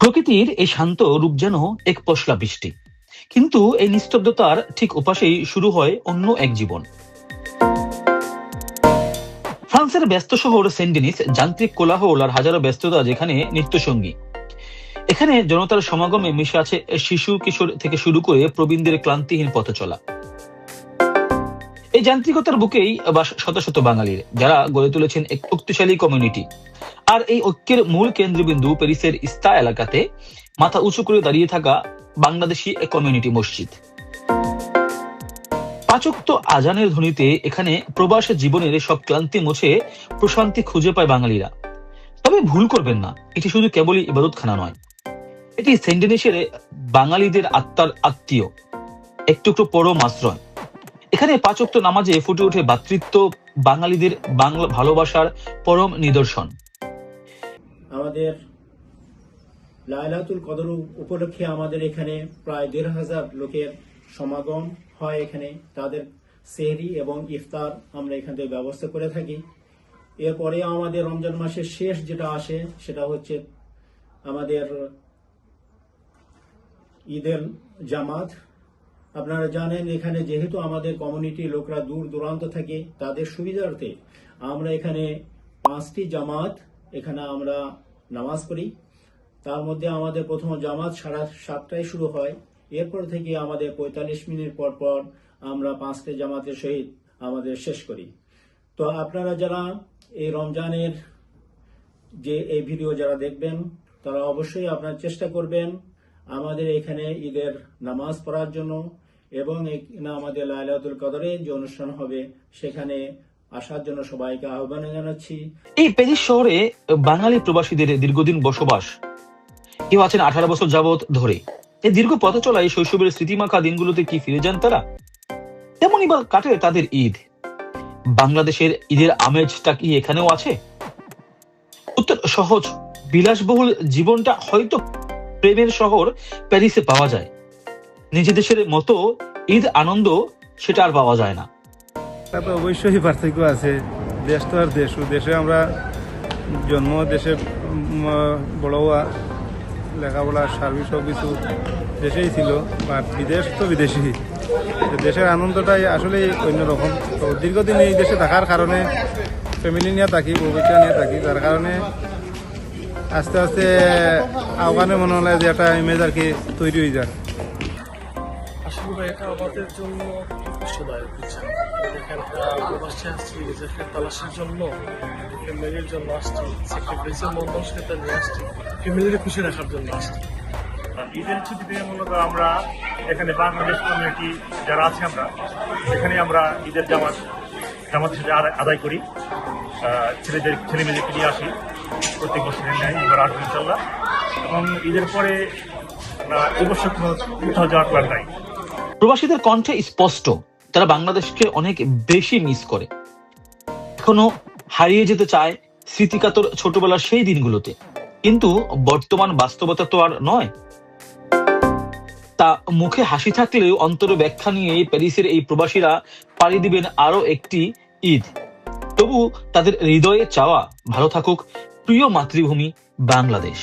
প্রকৃতির এই শান্ত রূপ যেন এক পশলা বৃষ্টি, কিন্তু এই নিস্তব্ধতার ঠিক ওপাশেই শুরু হয় অন্য এক জীবন। ফ্রান্সের ব্যস্ত শহর সেন্ট ডেনিস, যান্ত্রিক কোলাহল আর হাজারো ব্যস্ততা যেখানে নিত্যসঙ্গী। এখানে জনতার সমাগমে মিশে আছে শিশু কিশোর থেকে শুরু করে প্রবীণদের ক্লান্তিহীন পথ চলা। এই যান্ত্রিকতার বুকেই বাস শত শত বাঙালির, যারা গড়ে তুলেছেন এক শক্তিশালী কমিউনিটি। আর এই ঐক্যের মূল কেন্দ্রবিন্দু প্যারিসের ইস্তা এলাকাতে মাথা উঁচু করে দাঁড়িয়ে থাকা বাংলাদেশি এক কমিউনিটি মসজিদ। পাঁচ ওয়াক্ত আজানের ধ্বনিতে এখানে প্রবাসী জীবনের সব ক্লান্তি মুছে প্রশান্তি খুঁজে পায় বাঙালিরা। তবে ভুল করবেন না, এটি শুধু কেবলই ইবাদতখানা নয়, এটি সেন্ট ডেনিসের বাঙালিদের আত্মার আত্মীয়, এক টুকরো পরম আশ্রয়। এখানে পাঁচ ওয়াক্ত নামাজে ফুটে ওঠে ভ্রাতৃত্ব, বাঙালিদের বাংলা ভালোবাসার পরম নিদর্শন। আমাদের লাইলাতুল কদর উপলক্ষে আমাদের এখানে প্রায় ১,৫০০ লোকের সমাগম হয়। এখানে তাদের সেহরি এবং ইফতার আমরা এখান থেকে ব্যবস্থা করে থাকি। এরপরে আমাদের রমজান মাসের শেষ যেটা আসে সেটা হচ্ছে আমাদের ঈদের জামাত। আপনারা জানেন এখানে যেহেতু আমাদের কমিউনিটি লোকরা দূর দূরান্ত থাকে, তাদের সুবিধার্থে আমরা এখানে 5টি জামাত এখানে আমরা নামাজ পড়ি। তার মধ্যে আমাদের প্রথম জামাত 7:30টায় শুরু হয়। এরপর থেকে আমাদের 45 মিনিট পর পর আমরা 5টি জামাতের সহিত আমাদের শেষ করি। তো আপনারা যারা এই রমজানের যে এই ভিডিও যারা দেখবেন, তারা অবশ্যই আপনারা চেষ্টা করবেন আমাদের এখানে ঈদের নামাজ পড়ার জন্য, এবং আমাদের লাইলাতুল কদরে যে অনুষ্ঠান হবে সেখানে আসার জন্য সবাইকে আহ্বান জানাচ্ছি। এই প্যারিস শহরে বাঙালি প্রবাসীদের দীর্ঘদিন বসবাস। কেউ আছেন 18 বছর যাবৎ ধরে। এই দীর্ঘ পথ চলায় শৈশবের স্মৃতিমাখা দিনগুলোতে কি ফিরে যান তারা? তেমনই বা কাটে তাদের ঈদ। বাংলাদেশের ঈদের আমেজটা কি এখানেও আছে? উত্তর সহজ। বিলাসবহুল জীবনটা হয়তো প্রেমের শহর প্যারিসে পাওয়া যায়, নিজের দেশের মতো ঈদ আনন্দ সেটা আর পাওয়া যায় না। তারপর অবশ্যই পার্থক্য আছে। দেশ তো আর দেশে আমরা জন্ম, দেশে বড় হওয়া, লেখাপড়া, সার্ভিস সব কিছু দেশেই ছিল। বাট বিদেশ তো বিদেশি, দেশের আনন্দটাই আসলে অন্যরকম। তো দীর্ঘদিন এই দেশে থাকার কারণে ফ্যামিলি নিয়ে থাকি, বগিচা নিয়ে থাকি, যার কারণে আস্তে আস্তে আহ্বানে মনে হলে যে একটা ইমেজ আর কি তৈরি হয়ে যায়। আসলে এটা আমাদের জন্য কষ্টদায়ক কিছু। প্রবাসে আসছি নিজেকে তালাশের জন্য, ফ্যামিলির জন্য আসছি, স্যাক্রিফাইসের মনটা নিয়ে আসছি, ফ্যামিলির খুশি রাখার জন্য আসছি। ঈদের ছুটিতে মূলত আমরা এখানে বাংলাদেশ কমিউনিটি যারা আছে আমরা এখানে আমরা ঈদের জামাত হিসেবে আদায় করি। ছেলেমেয়েদেরকে নিয়ে আসি প্রত্যেক বছরের ন্যায়, এবার আসবো ইনশাল্লাহ। এবং ঈদের পরে এবছর কোথাও যাওয়ার প্ল্যান নাই। প্রবাসীদের কণ্ঠে স্পষ্ট, তারা বাংলাদেশকে অনেক বেশি মিস করে, এখনো হারিয়ে যেতে চায় স্মৃতিকাতর ছোটবেলার সেই দিনগুলোতে। কিন্তু বর্তমান বাস্তবতা তো আর নয়। তা মুখে হাসি থাকলেও অন্তরে ব্যাখ্যা নিয়ে প্যারিসের এই প্রবাসীরা পাড়ি দিবেন আরো একটি ঈদ। তবু তাদের হৃদয়ে চাওয়া, ভালো থাকুক প্রিয় মাতৃভূমি বাংলাদেশ।